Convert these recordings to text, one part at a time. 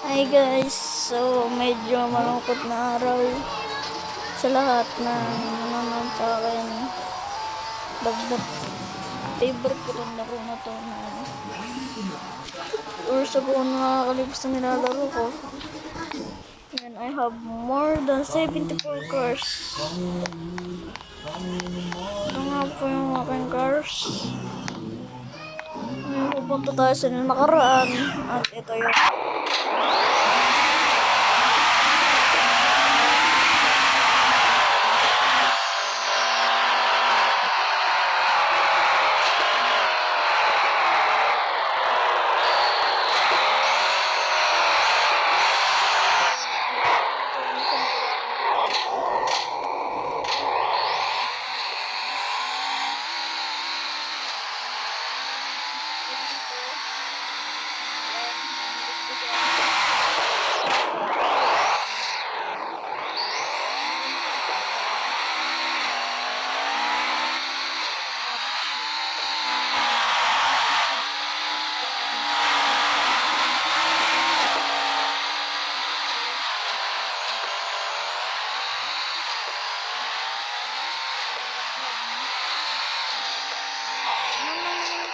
Hi guys, so medyo malungkot na araw sa lahat na nanonood sa akin. Dagdag favorite ko rin laro na to na years ago na nakakalipas na nilalaro ko. And I have more than 74 cars. Ito nga po yung aking cars. Ngayon pupunta tayo sa nakaraan at ito yung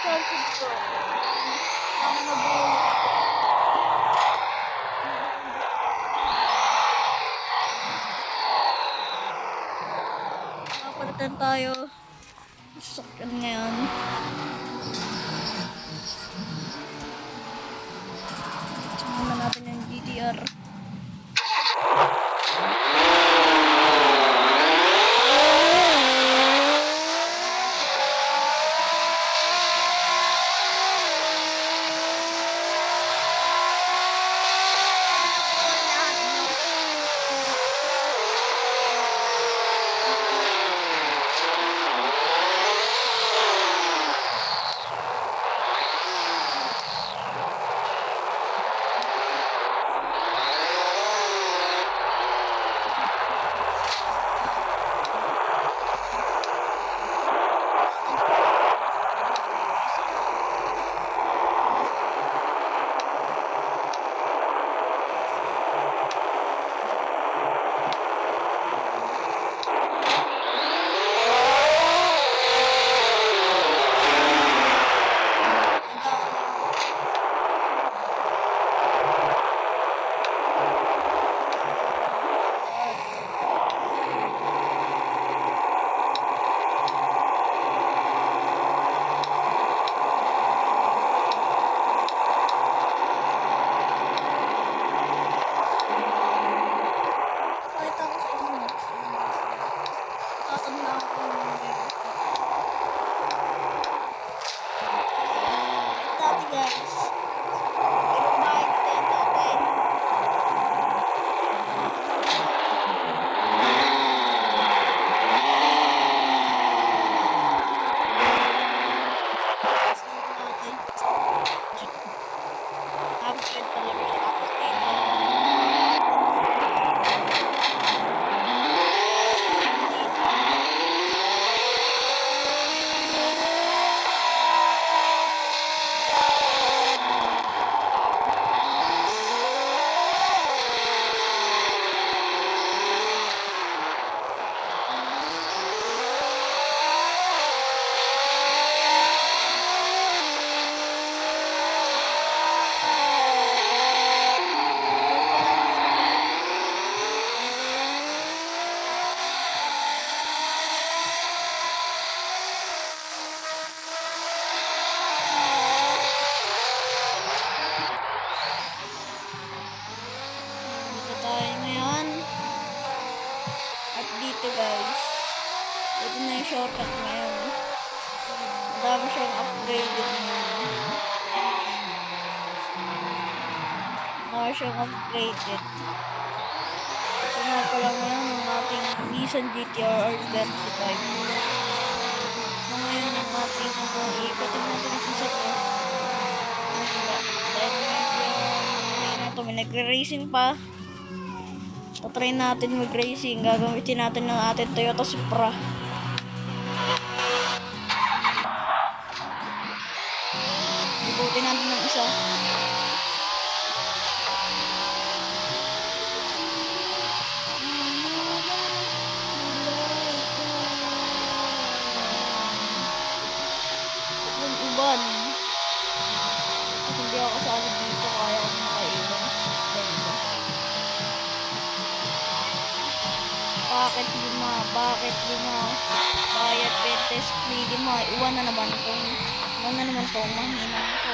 childhood ko. Tama na buo. Napalitan tayo. Sasakyan ngayon. Tingnan natin yung GTR. Dito guys, ito na yung shortcut ngayon. Madami siyang upgraded ngayon. Madami siyang upgraded. Ito nga pala ngayon ang ating Nissan GT-R 25. Ito ngayon ang ating ikotin natin ang isa ko. Dahil medyo may nagre-racing pa. Try natin mag-racing. Gagamitin natin ng ating Toyota Supra. Ikutin natin ng isa. Bakit lima? Bakit lima? Bayad Pentes free lima. Iwan na naman tong mahinang to.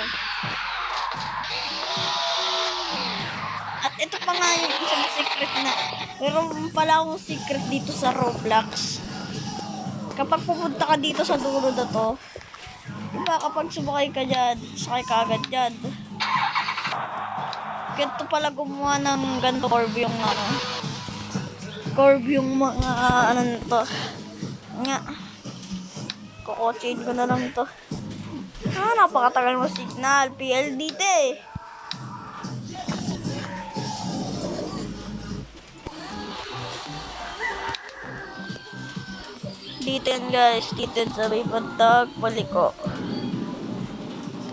At ito pa nga yung isang secret na meron pala akong secret dito sa Roblox. Kapag pupunta ka dito sa dulo na to, diba kapag sumakay ka dyan, sakay ka agad dyan. Ganito pala gumawa ng ganito curve yung mga ano nito. Nga. Kukotsin ko na lang ito. Napakatagal mo signal. PLDT eh. Dito yan guys. Dito yan sa may pantag paliko.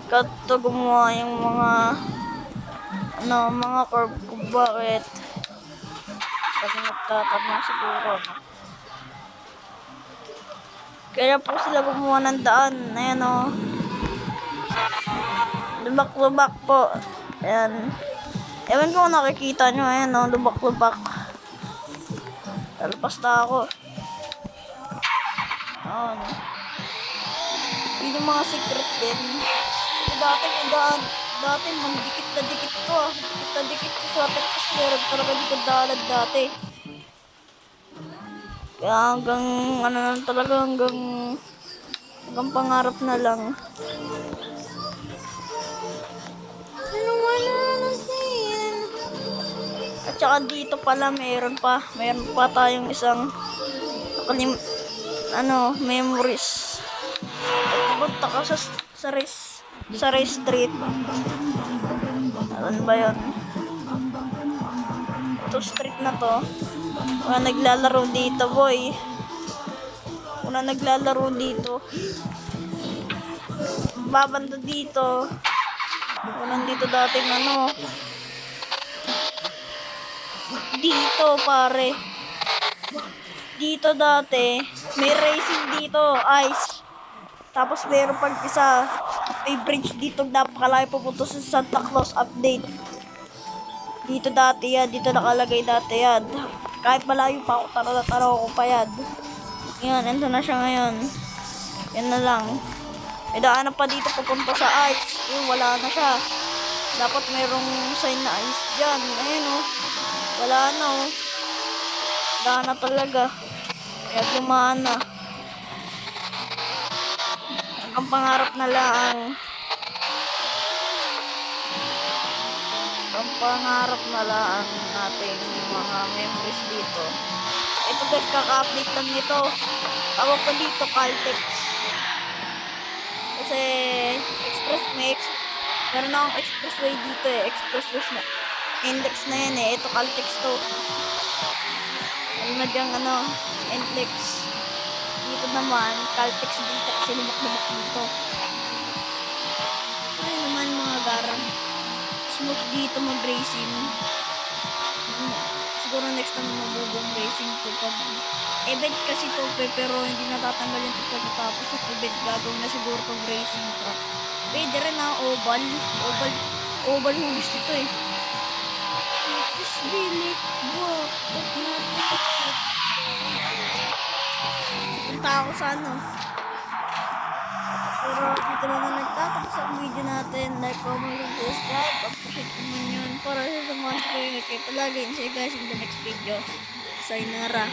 Kato gumawa yung mga curve kung bakit. Kasi nagtatanong siguro. Kaya po sila gumawa ng daan. Ayan o. Lubak-lubak po. Ayan. Ewan ko kung nakikita nyo. Ayan o. Lubak-lubak. Talpas na ako. Ayan. Yun yung mga secret din. Dati yung daan. Dati mandikit na dikit to. Dikit na dikit ko sa atin. Kasi meron talaga dito dalad dati. Kaya hanggang hanggang pangarap na lang. At saka dito pala meron pa tayong isang memories. Punta ka sa race street. Ano ba yun? Ito street na to. Wala naglalaro dito, boy. Wala naglalaro dito. Babanda dito. Wala dito dating dito, pare. Dito dati, may racing dito, ice. Tapos meron pag isa, may bridge dito napakalayo pupunta sa Santa Claus update. Dito dati yan, dito nakalagay dati yan. Kahit malayo pa ako, taraw ko pa yan. Yan, ito na siya ngayon. Yan na lang. May daanan pa dito pupunta sa ice. Yun, wala na siya. Dapat mayroong sign na ice dyan. Ayun o. Wala na o. Wala na talaga. Kaya gumaan na. Ang pangarap na lang. Ang pangarap na lang nating mga memories dito. Ito guys, kaka-update lang nito. Tawag ko dito Caltex. Kasi meron na akong expressway dito eh. Expressway na. Index na yan eh. Ito Caltex to. Alam na diyang Index. Dito naman, Caltex dito kasi lumak-lumak dito. Ayun naman mga garang. Smooth dito mag-racing. Siguro next time mabubong racing to pag event kasi to pero hindi natatanggal yung to pagkatapos sa event gagawin na siguro pag racing track. Pwede rin oval yung gusto ito eh. Just really work. Punta ako sa pero dito naman nagtatapos ang video natin. Like, comment, and subscribe. Pag-pushit naman yun para sa mga ko yung kay palagi. See you guys in the next video. Sayonara.